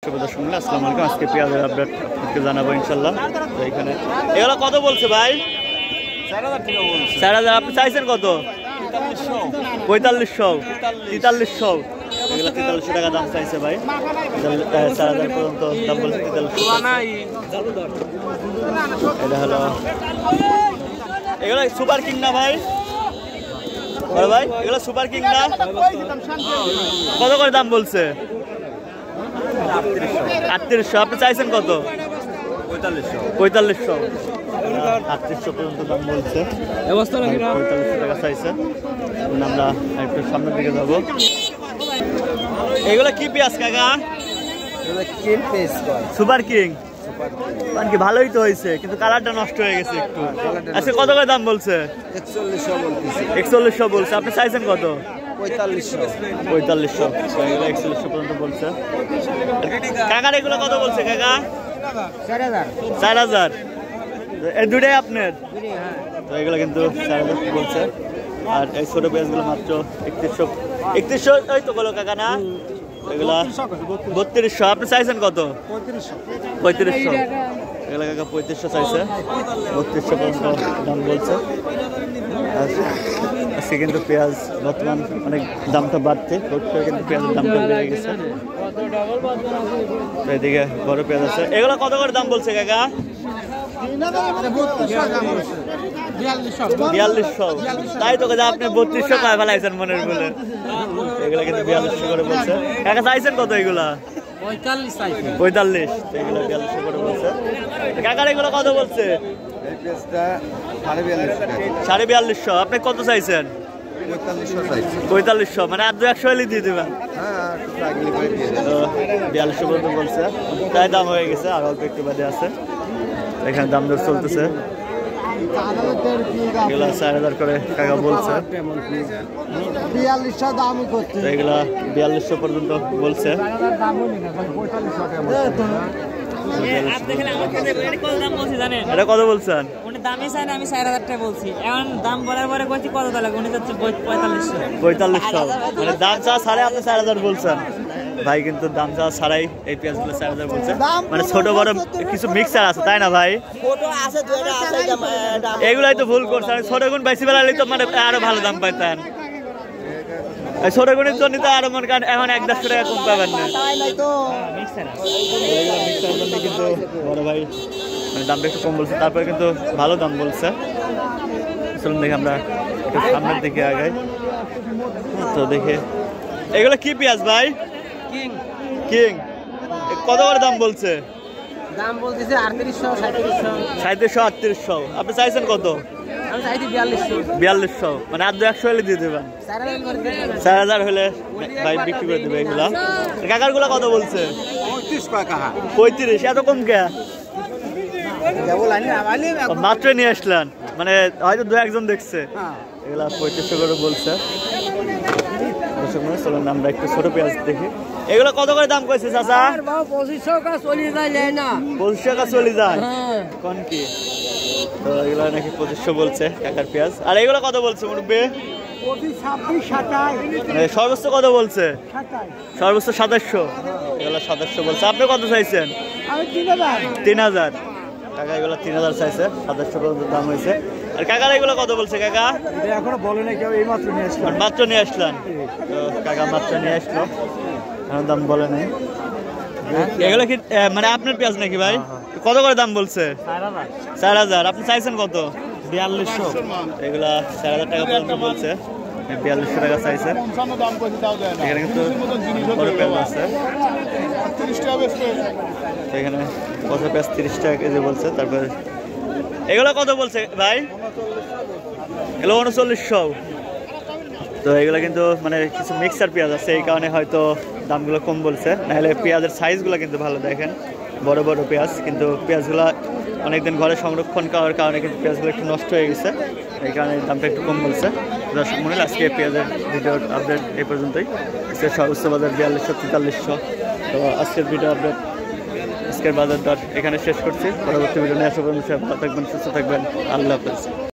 আসসালামু আলাইকুম। আজকে পেঁয়াজের আপডেট আপনাকে জানাবো ইনশাল্লাহ। তো এখানে এগুলো কত বলছে ভাই? 4000। আপনি চাইছেন কত? 4500, 4300। এগুলো 4300 টাকা দাম চাইছে ভাই। 4000 পর্যন্ত দাম বলছে। 4300 এটা হলো। এগুলো সুপার কিং না ভাই? ভাই এগুলো সুপার কিং না? কত করে দাম বলছে? 3800। আপনি চাইছেন কত? 4500। 3800 পর্যন্ত দাম বলছে। 4500 টাকা চাইছে। আমরা একটু সামনের দিকে যাবো। এগুলো কি পেঁয়াজ কাকা? Super king. কি ভালোই তো হয়েছে, কিন্তু কালারটা নষ্ট হয়ে গেছে একটু। আচ্ছা কত করে দাম বলছে? 4100 বলছে। আপনি চাইছেন কত? 4500। 4100 পর্যন্ত বলছে কাকার। এগুলো কত বলছে কাকা? 4000। এই দুটাই আপনার? তো এগুলো কিন্তু 4000 বলছে। আর এই ছোট পেঁয়াজগুলো মাত্র 3100। ওই তো বলো কাকা না? এগুলা 3200। আপনি চাইছেন কত? 3500। এগুলো কাকা 3500 চাইছে। 3200 পর্যন্ত দাম বলছে। আজকে কিন্তু পেঁয়াজ বর্তমান অনেক দামটা বাড়ছে, কিন্তু পেঁয়াজের দামটা বেড়ে গেছে। এদিকে বড় পেঁয়াজ আছে। এগুলো কত করে দাম বলছে কাকা? 4200। তাই তো কাকা আপনি 3200 টাকা ফেলাইছেন মনের বলে। এগুলো কিন্তু 4200 করে বলছে কাকা। চাইছেন কত এগুলা? 45। এগুলো 4200 করে বলছে কাকার। এগুলো কত বলছে? 4250। আপনি কত চাইছেন? 4500। মানে আর 200 হলে দিয়ে দেবেন। 4200 পর্যন্ত বলছে। তাই দাম হয়ে গেছে, আর অল্প একটু বাদে আছে। এখানে দাম দর চলতেছে। এগুলা 4000 করে কাকা বলছে। এগুলা 4200 পর্যন্ত বলছে। এটা কত বলছেন? দামই চাই না, আমি 4000 টাকা বলছি। এখন দাম বলার পরে কইছি কত লাগে, উনি যাচ্ছে 4500। 4500 মানে দাম চা ছাড়াই আপনি 4000 বলছেন ভাই। কিন্তু দাম চা ছাড়াই এই পেঁয়াজগুলো 4000 বলছে। মানে ছোট বড় কিছু মিক্সার আছে, তাই না ভাই? এগুলাই তো ভুল করছেন। ছোট গুণ বেশি বেলা তো মানে আরো ভালো দাম পাইতেন। ছোট গুণের জন্য তো আরো মনে করেন এখন 150 টাকা কম পাবেন না। মিক্সার জন্য কিন্তু বড় ভাই মানে দামটা একটু কম বলছে। তারপরে কিন্তু ভালো দাম বলছে। চলুন দেখে আমরা একটু সামনের দিকে আগাই। তো দেখে এগুলো কি পেঁয়াজ ভাই? কিং। কত করে দাম বলছে? দাম বলতেছে 3800, 3700, 3800। আপনি চাইছেন কত? আমি চাইছি 4200। 4200 মানে আর 200 হলে দিয়ে দেবেন। 4000 হলে ভাই বিক্রি করে দেবে এগুলা। কাকার গুলা কত বলছে? 35। এত কম কে? মাত্র নিয়ে আসলেন, মানে হয়তো 2-1 দেখছে। এগুলা 3500 করে বলছে। চলুন আমরা একটু ছোট পেঁয়াজ দেখি। এগুলো কত করে দাম কইছে চাচা? 2500 টাকা চলে যায় না? 2500 টাকা চলে যায় কোন কি? তো এগুলো নাকি 2500 বলছে কাকার পেঁয়াজ। আর এগুলো কত বলছে মুরব্বি? 26, সর্বোচ্চ কত বলছে? সর্বোচ্চ 2700। এগুলো 2700 বলছে। আপনি কত চাইছেন? 3000 টাকা। এগুলো 3000 চাইছে। 2700 পর্যন্ত দাম হয়েছে। আর কাকার এগুলো কত বলছে কাকা? এখনো বলে নাই কেউ, এই মাত্র নিয়ে আসলাম। মাত্র নিয়ে আসলেন? তো কাকা মাত্র নিয়ে আসলো, এখন দাম বলে নাই। এগুলো কি মানে আপনার পেঁয়াজ নাকি ভাই? কত করে দাম বলছে? 4000। আপনি চাইছেন কত? 4200। এগুলা 4000 টাকা পর্যন্ত বলছে। 4200 টাকা চাইছে। এখানে কিন্তু বড় পেঁয়াজ আছে। এখানে কত পেঁয়াজ? 30 টাকা কেজি বলছে। তারপরে এগুলো কত বলছে ভাই? এগুলো 3900। তো এগুলো কিন্তু মানে কিছু মিক্সার পেঁয়াজ আছে, এই কারণে হয়তো দামগুলো কম বলছে। নাহলে পেঁয়াজের সাইজগুলো কিন্তু ভালো, দেখেন বড় বড় পেঁয়াজ। কিন্তু পেঁয়াজগুলো অনেকদিন ঘরে সংরক্ষণ করার কারণে কিন্তু পেঁয়াজগুলো একটু নষ্ট হয়ে গেছে, এই কারণে দামটা একটু কম বলছে। দর্শক মনে হলে আজকে পেঁয়াজের ভিডিওর আপডেট এই পর্যন্তই। আজকে সর্বোচ্চ বাজার 4200, 4300। তো আজকের ভিডিও আপডেট, আজকের বাজার দর এখানে শেষ করছি। পরবর্তী ভিডিও নিয়ে আসা পর্যন্ত ভালো থাকবেন, সুস্থ থাকবেন। আল্লাহ হাফেজ।